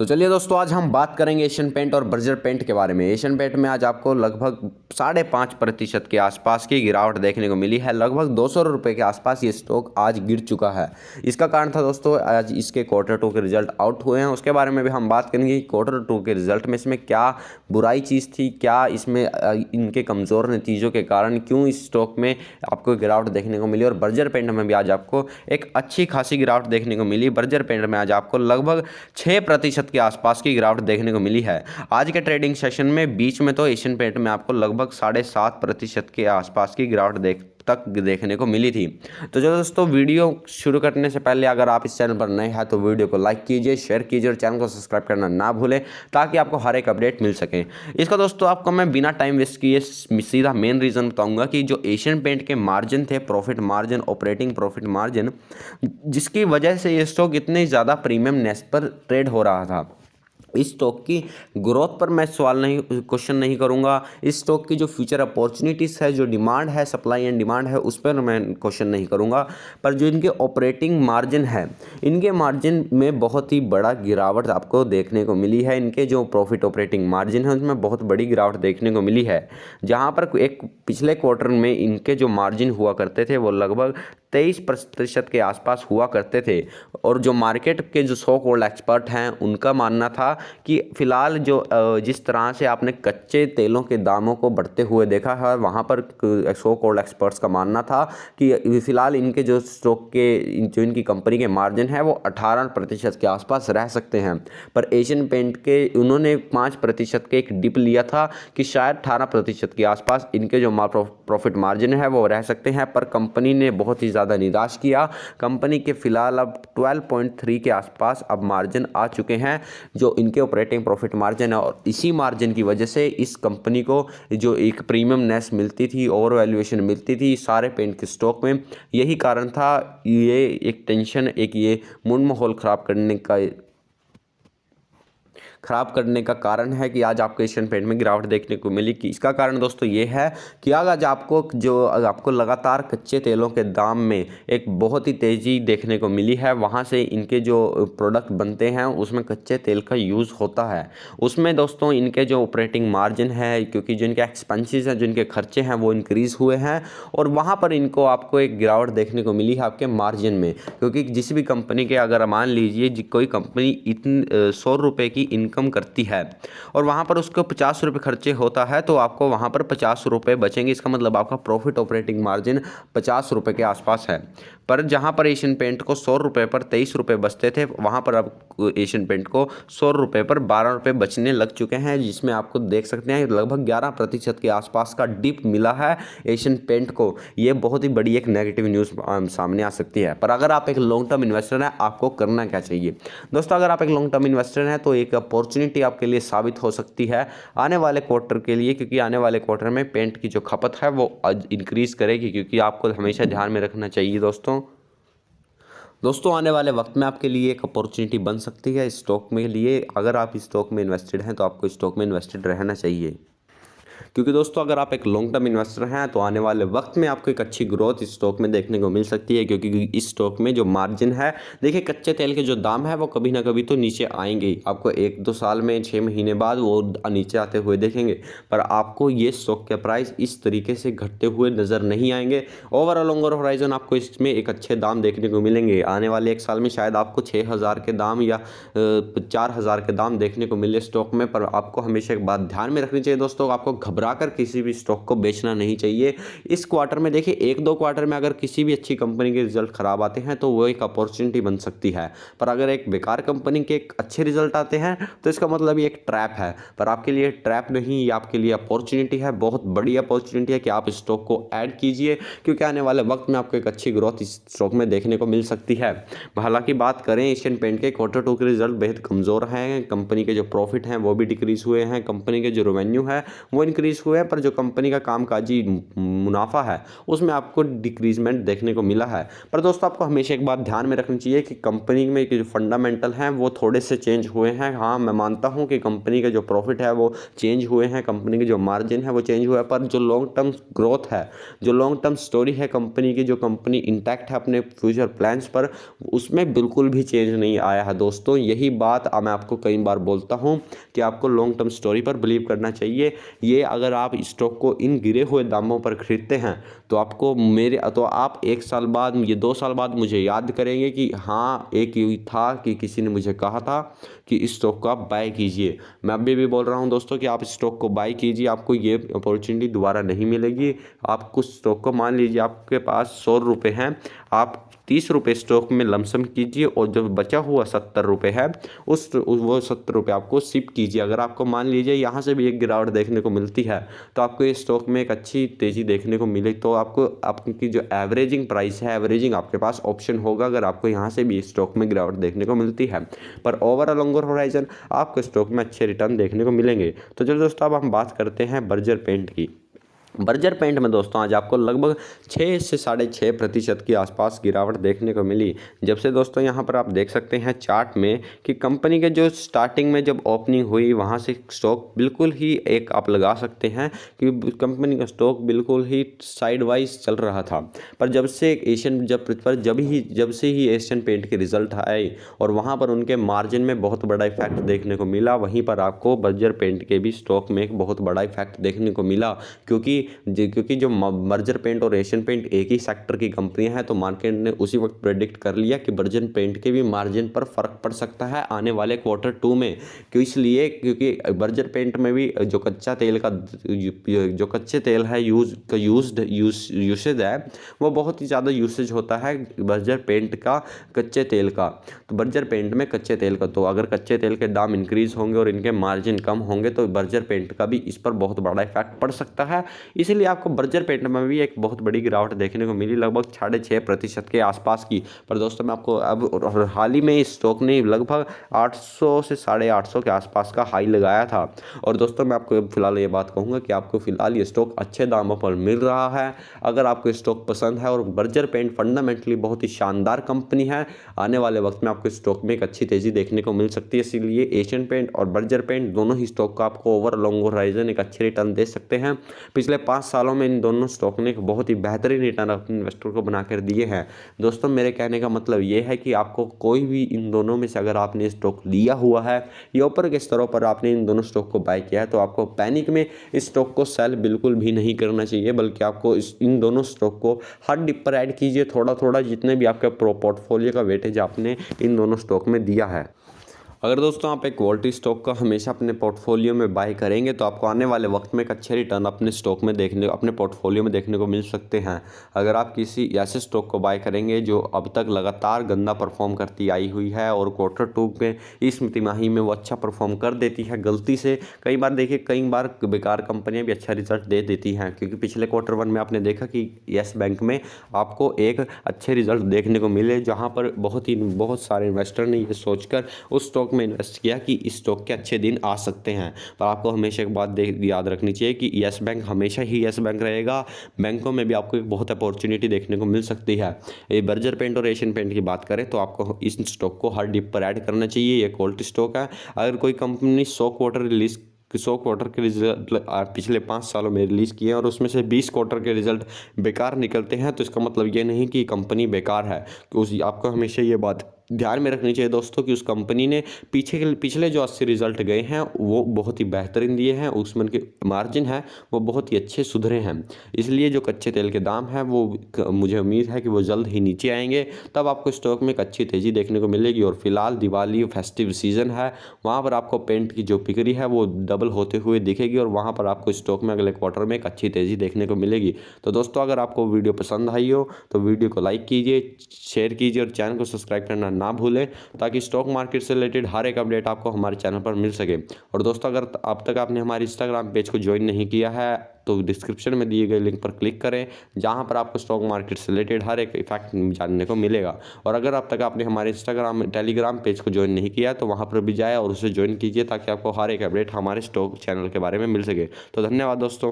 तो चलिए दोस्तों, आज हम बात करेंगे एशियन पेंट और बर्जर पेंट के बारे में। एशियन पेंट में आज आपको लगभग 5.5% के आसपास की गिरावट देखने को मिली है। लगभग 200 रुपये के आसपास ये स्टॉक आज गिर चुका है। इसका कारण था दोस्तों, आज इसके Q2 के रिजल्ट आउट हुए हैं। उसके बारे में भी हम बात करेंगे कि Q2 के रिजल्ट में इसमें क्या बुराई चीज़ थी, क्या इसमें इनके कमज़ोर नतीजों के कारण क्यों इस स्टॉक में आपको गिरावट देखने को मिली। और बर्जर पेंट में भी आज आपको एक अच्छी खासी गिरावट देखने को मिली। बर्जर पेंट में आज आपको लगभग 6% के आसपास की गिरावट देखने को मिली है। आज के ट्रेडिंग सेशन में बीच में तो एशियन पेंट में आपको लगभग 7.5% के आसपास की गिरावट देखने को मिली थी। तो जो दोस्तों, वीडियो शुरू करने से पहले अगर आप इस चैनल पर नए हैं तो वीडियो को लाइक कीजिए, शेयर कीजिए और चैनल को सब्सक्राइब करना ना भूलें, ताकि आपको हर एक अपडेट मिल सके। इसका दोस्तों आपको मैं बिना टाइम वेस्ट किए सीधा मेन रीज़न बताऊंगा कि जो एशियन पेंट के मार्जिन थे, profit margin, operating profit margin, जिसकी वजह से ये स्टॉक इतने ज़्यादा प्रीमियमनेस पर ट्रेड हो रहा था। इस स्टॉक की ग्रोथ पर मैं क्वेश्चन नहीं करूंगा। इस स्टॉक की जो फ्यूचर अपॉर्चुनिटीज़ है, जो डिमांड है, सप्लाई एंड डिमांड है, उस पर मैं क्वेश्चन नहीं करूंगा। पर जो इनके ऑपरेटिंग मार्जिन है, इनके मार्जिन में बहुत ही बड़ा गिरावट आपको देखने को मिली है। इनके जो प्रॉफिट ऑपरेटिंग मार्जिन है उसमें बहुत बड़ी गिरावट देखने को मिली है। जहां पर एक पिछले क्वार्टर में इनके जो मार्जिन हुआ करते थे वो लगभग 23% के आसपास हुआ करते थे। और जो मार्केट के जो सो कॉल्ड एक्सपर्ट हैं उनका मानना था कि फ़िलहाल जो जिस तरह से आपने कच्चे तेलों के दामों को बढ़ते हुए देखा है, वहाँ पर सो कॉल्ड एक्सपर्ट्स का मानना था कि फ़िलहाल इनके जो स्टॉक के जो इनकी कंपनी के मार्जिन है वो 18% के आसपास रह सकते हैं। पर एशियन पेंट के उन्होंने 5% के एक डिप लिया था कि शायद 18% के आसपास इनके जो प्रॉफिट मार्जिन है वो रह सकते हैं। पर कंपनी ने बहुत ही ज़्यादा निराश किया। कंपनी के फ़िलहाल अब 12.3 के आसपास अब मार्जिन आ चुके हैं जो इनके ऑपरेटिंग प्रॉफिट मार्जिन है। और इसी मार्जिन की वजह से इस कंपनी को जो एक प्रीमियमनेस मिलती थी, ओवर वैल्यूएशन मिलती थी सारे पेंट के स्टॉक में, यही कारण था। ये एक टेंशन, एक ये मूड माहौल ख़राब करने का कारण है कि आज आपको एशियन पेंट में गिरावट देखने को मिली। कि इसका कारण दोस्तों ये है कि आज आपको लगातार कच्चे तेलों के दाम में एक बहुत ही तेज़ी देखने को मिली है। वहाँ से इनके जो प्रोडक्ट बनते हैं उसमें कच्चे तेल का यूज़ होता है। उसमें दोस्तों इनके जो ऑपरेटिंग मार्जिन है, क्योंकि जो इनके एक्सपेंसेस हैं, जो इनके खर्चे हैं वो इंक्रीज़ हुए हैं और वहाँ पर इनको आपको एक गिरावट देखने को मिली है आपके मार्जिन में। क्योंकि जिस भी कंपनी के, अगर मान लीजिए कोई कंपनी इतने 100 रुपये की इनकम करती है और वहाँ पर उसको 50 रुपये खर्चे होता है, तो आपको वहाँ पर 50 रुपये बचेंगे। इसका मतलब आपका प्रॉफिट ऑपरेटिंग मार्जिन 50 रुपये के आसपास है। पर जहाँ पर एशियन पेंट को 100 रुपये पर 23 रुपये बचते थे, वहाँ पर अब एशियन पेंट को 100 रुपये पर 12 रुपये बचने लग चुके हैं, जिसमें आपको देख सकते हैं लगभग 11% के आसपास का डिप मिला है एशियन पेंट को। ये बहुत ही बड़ी एक नेगेटिव न्यूज़ सामने आ सकती है। पर अगर आप एक लॉन्ग टर्म इन्वेस्टर हैं, आपको करना क्या चाहिए दोस्तों? अगर आप एक लॉन्ग टर्म इन्वेस्टर हैं तो एक अपॉर्चुनिटी आपके लिए साबित हो सकती है आने वाले क्वार्टर के लिए, क्योंकि आने वाले क्वार्टर में पेंट की जो खपत है वो इंक्रीज़ करेगी। क्योंकि आपको हमेशा ध्यान में रखना चाहिए दोस्तों आने वाले वक्त में आपके लिए एक अपॉर्चुनिटी बन सकती है स्टॉक में लिए। अगर आप इस स्टॉक में इन्वेस्टेड हैं तो आपको स्टॉक में इन्वेस्टेड रहना चाहिए। क्योंकि दोस्तों अगर आप एक लॉन्ग टर्म इन्वेस्टर हैं तो आने वाले वक्त में आपको एक अच्छी ग्रोथ इस स्टॉक में देखने को मिल सकती है। क्योंकि इस स्टॉक में जो मार्जिन है, देखिए कच्चे तेल के जो दाम है वो कभी ना कभी तो नीचे आएंगे ही। आपको 1-2 साल में, 6 महीने बाद वो नीचे आते हुए देखेंगे, पर आपको ये स्टॉक के प्राइस इस तरीके से घटते हुए नज़र नहीं आएंगे। ओवरऑल लॉन्गर होराइजन आपको इसमें एक अच्छे दाम देखने को मिलेंगे। आने वाले 1 साल में शायद आपको 6,000 के दाम या 4,000 के दाम देखने को मिले स्टॉक में। पर आपको हमेशा एक बात ध्यान में रखनी चाहिए दोस्तों, आपको घबरा कर किसी भी स्टॉक को बेचना नहीं चाहिए। इस क्वार्टर में देखिए 1-2 क्वार्टर में अगर किसी भी अच्छी कंपनी के रिजल्ट खराब आते हैं तो वो एक अपॉर्चुनिटी बन सकती है। पर अगर एक बेकार कंपनी के एक अच्छे रिजल्ट आते हैं तो इसका मतलब ये एक ट्रैप है। पर आपके लिए ट्रैप नहीं, ये आपके लिए अपॉर्चुनिटी है, बहुत बड़ी अपॉर्चुनिटी है कि आप स्टॉक को ऐड कीजिए। क्योंकि आने वाले वक्त में आपको एक अच्छी ग्रोथ इस स्टॉक में देखने को मिल सकती है। हालांकि बात करें एशियन पेंट के Q2 के रिजल्ट बेहद कमज़ोर हैं। कंपनी के जो प्रॉफिट हैं वो भी डिक्रीज़ हुए हैं, कंपनी के जो रेवेन्यू है वो इंक्रीज इंक्रीज़ हुए हैं, पर जो कंपनी का कामकाजी मुनाफा है उसमें आपको डिक्रीजमेंट देखने को मिला है। पर दोस्तों आपको हमेशा एक बात ध्यान में रखनी चाहिए कि कंपनी में जो फंडामेंटल हैं वो थोड़े से चेंज हुए हैं। हाँ, मैं मानता हूँ कि कंपनी के जो प्रॉफिट है वो चेंज हुए हैं, कंपनी के जो मार्जिन है वो चेंज हुआ है, पर जो लॉन्ग टर्म ग्रोथ है, जो लॉन्ग टर्म स्टोरी है कंपनी की, जो कंपनी इंटैक्ट है अपने फ्यूचर प्लान्स पर, उसमें बिल्कुल भी चेंज नहीं आया है दोस्तों। यही बात मैं आपको कई बार बोलता हूँ कि आपको लॉन्ग टर्म स्टोरी पर बिलीव करना चाहिए। ये अगर आप स्टॉक को इन गिरे हुए दामों पर खरीदते हैं तो आप 1 साल बाद, ये 2 साल बाद मुझे याद करेंगे कि हाँ, एक ये था कि किसी ने मुझे कहा था कि इस स्टॉक को आप बाय कीजिए। मैं अभी भी बोल रहा हूँ दोस्तों कि आप स्टॉक को बाय कीजिए, आपको ये अपॉर्चुनिटी दोबारा नहीं मिलेगी। आप कुछ स्टॉक को, मान लीजिए आपके पास 100 रुपये हैं, आप 30 रुपये स्टॉक में लमसम कीजिए और जो बचा हुआ 70 रुपये है वो 70 रुपये आपको शिप कीजिए। अगर आपको मान लीजिए यहाँ से भी एक गिरावट देखने को मिलती है तो आपको इस स्टॉक में एक अच्छी तेज़ी देखने को मिले तो आपकी जो एवरेजिंग प्राइस है, एवरेजिंग आपके पास ऑप्शन होगा अगर आपको यहाँ से भी स्टॉक में गिरावट देखने को मिलती है। पर ओवरऑल लॉन्गर होराइजन आपको स्टॉक में अच्छे रिटर्न देखने को मिलेंगे। तो चलो दोस्तों अब हम बात करते हैं बर्जर पेंट की। बर्जर पेंट में दोस्तों आज आपको लगभग 6 से 6.5% के आसपास गिरावट देखने को मिली। जब से दोस्तों यहाँ पर आप देख सकते हैं चार्ट में कि कंपनी के जो स्टार्टिंग में जब ओपनिंग हुई वहाँ से स्टॉक बिल्कुल ही एक आप लगा सकते हैं कि कंपनी का स्टॉक बिल्कुल ही साइड वाइज चल रहा था। पर जब से एशियन पेंट के रिजल्ट आए और वहाँ पर उनके मार्जिन में बहुत बड़ा इफेक्ट देखने को मिला, वहीं पर आपको बर्जर पेंट के भी स्टॉक में एक बहुत बड़ा इफेक्ट देखने को मिला। क्योंकि जो बर्जर पेंट और एशियन पेंट एक ही सेक्टर की कंपनियां हैं तो मार्केट ने उसी वक्त प्रेडिक्ट कर लिया कि बर्जर पेंट के भी मार्जिन पर फर्क पड़ सकता है आने वाले Q2 में। क्योंकि बर्जर पेंट में भी जो कच्चे तेल है यूसेज है वो बहुत ही ज़्यादा यूसेज होता है बर्जर पेंट का, कच्चे तेल का। तो बर्जर पेंट में कच्चे तेल का, तो अगर कच्चे तेल के दाम इंक्रीज होंगे और इनके मार्जिन कम होंगे तो बर्जर पेंट का भी इस पर बहुत बड़ा इफेक्ट पड़ सकता है। इसीलिए आपको बर्जर पेंट में भी एक बहुत बड़ी गिरावट देखने को मिली, लगभग 6.5% के आसपास की। पर दोस्तों मैं आपको अब हाल ही में इस स्टॉक ने लगभग 800 से 850 के आसपास का हाई लगाया था। और दोस्तों मैं आपको फिलहाल ये बात कहूँगा कि आपको फिलहाल ये स्टॉक अच्छे दामों पर मिल रहा है। अगर आपको स्टॉक पसंद है और बर्जर पेंट फंडामेंटली बहुत ही शानदार कंपनी है, आने वाले वक्त में आपको स्टॉक में एक अच्छी तेज़ी देखने को मिल सकती है। इसीलिए एशियन पेंट और बर्जर पेंट दोनों ही स्टॉक को आपको ओवर लॉन्ग होराइजन एक अच्छे रिटर्न दे सकते हैं। पिछले 5 सालों में इन दोनों स्टॉक ने एक बहुत ही बेहतरीन रिटर्न अपने इन्वेस्टर को बनाकर दिए हैं। दोस्तों मेरे कहने का मतलब ये है कि आपको कोई भी इन दोनों में से अगर आपने स्टॉक लिया हुआ है या ऊपर के स्तरों पर आपने इन दोनों स्टॉक को बाय किया है तो आपको पैनिक में इस स्टॉक को सेल बिल्कुल भी नहीं करना चाहिए, बल्कि आपको इन दोनों स्टॉक को हर डिप पर ऐड कीजिए थोड़ा थोड़ा, जितने भी आपके पोर्टफोलियो का वेटेज आपने इन दोनों स्टॉक में दिया है। अगर दोस्तों आप एक क्वालिटी स्टॉक का हमेशा अपने पोर्टफोलियो में बाय करेंगे तो आपको आने वाले वक्त में एक अच्छे रिटर्न अपने स्टॉक में अपने पोर्टफोलियो में देखने को मिल सकते हैं। अगर आप किसी ऐसे स्टॉक को बाय करेंगे जो अब तक लगातार गंदा परफॉर्म करती आई हुई है और Q2 में इस तिमाही में वो अच्छा परफॉर्म कर देती है गलती से, कई बार बेकार कंपनियाँ भी अच्छा रिजल्ट दे देती हैं। क्योंकि पिछले Q1 में आपने देखा कि येस बैंक में आपको एक अच्छे रिजल्ट देखने को मिले, जहाँ पर बहुत सारे इन्वेस्टर ने ये सोचकर उस स्टॉक में इन्वेस्ट किया कि इस स्टॉक के अच्छे दिन आ सकते हैं। पर आपको हमेशा एक बात याद रखनी चाहिए कि येस बैंक हमेशा ही येस बैंक रहेगा। बैंकों में भी आपको एक बहुत अपॉर्चुनिटी देखने को मिल सकती है। ये बर्जर पेंट और एशियन पेंट की बात करें तो आपको इस स्टॉक को हर डिप पर ऐड करना चाहिए। ये क्वालिटी स्टॉक है। अगर कोई कंपनी 100 क्वार्टर के रिजल्ट पिछले 5 सालों में रिलीज़ किए हैं और उसमें से 20 क्वार्टर के रिजल्ट बेकार निकलते हैं तो इसका मतलब ये नहीं कि कंपनी बेकार है। आपको हमेशा ये बात ध्यान में रखनी चाहिए दोस्तों कि उस कंपनी ने पिछले जो 80 रिजल्ट गए हैं वो बहुत ही बेहतरीन दिए हैं, उसमें उनके मार्जिन है वो बहुत ही अच्छे सुधरे हैं। इसलिए जो कच्चे तेल के दाम हैं वो मुझे उम्मीद है कि वो जल्द ही नीचे आएंगे, तब आपको स्टॉक में एक अच्छी तेज़ी देखने को मिलेगी। और फिलहाल दिवाली फेस्टिव सीजन है, वहाँ पर आपको पेंट की जो बिक्री है वो डबल होते हुए दिखेगी और वहाँ पर आपको स्टॉक में अगले क्वार्टर में एक अच्छी तेज़ी देखने को मिलेगी। तो दोस्तों अगर आपको वीडियो पसंद आई हो तो वीडियो को लाइक कीजिए, शेयर कीजिए और चैनल को सब्सक्राइब करना ना भूलें, ताकि स्टॉक मार्केट से रिलेटेड हर एक अपडेट आपको हमारे चैनल पर मिल सके। और दोस्तों, अगर अब तक आपने हमारे इंस्टाग्राम पेज को ज्वाइन नहीं किया है तो डिस्क्रिप्शन में दिए गए लिंक पर क्लिक करें, जहां पर आपको स्टॉक मार्केट से रिलेटेड हर एक इफेक्ट जानने को मिलेगा। और अगर अब तक आपने हमारे इंस्टाग्राम टेलीग्राम पेज को ज्वाइन नहीं किया तो वहां पर भी जाए और उसे ज्वाइन कीजिए, ताकि आपको हर एक अपडेट हमारे स्टॉक चैनल के बारे में मिल सके। तो धन्यवाद दोस्तों।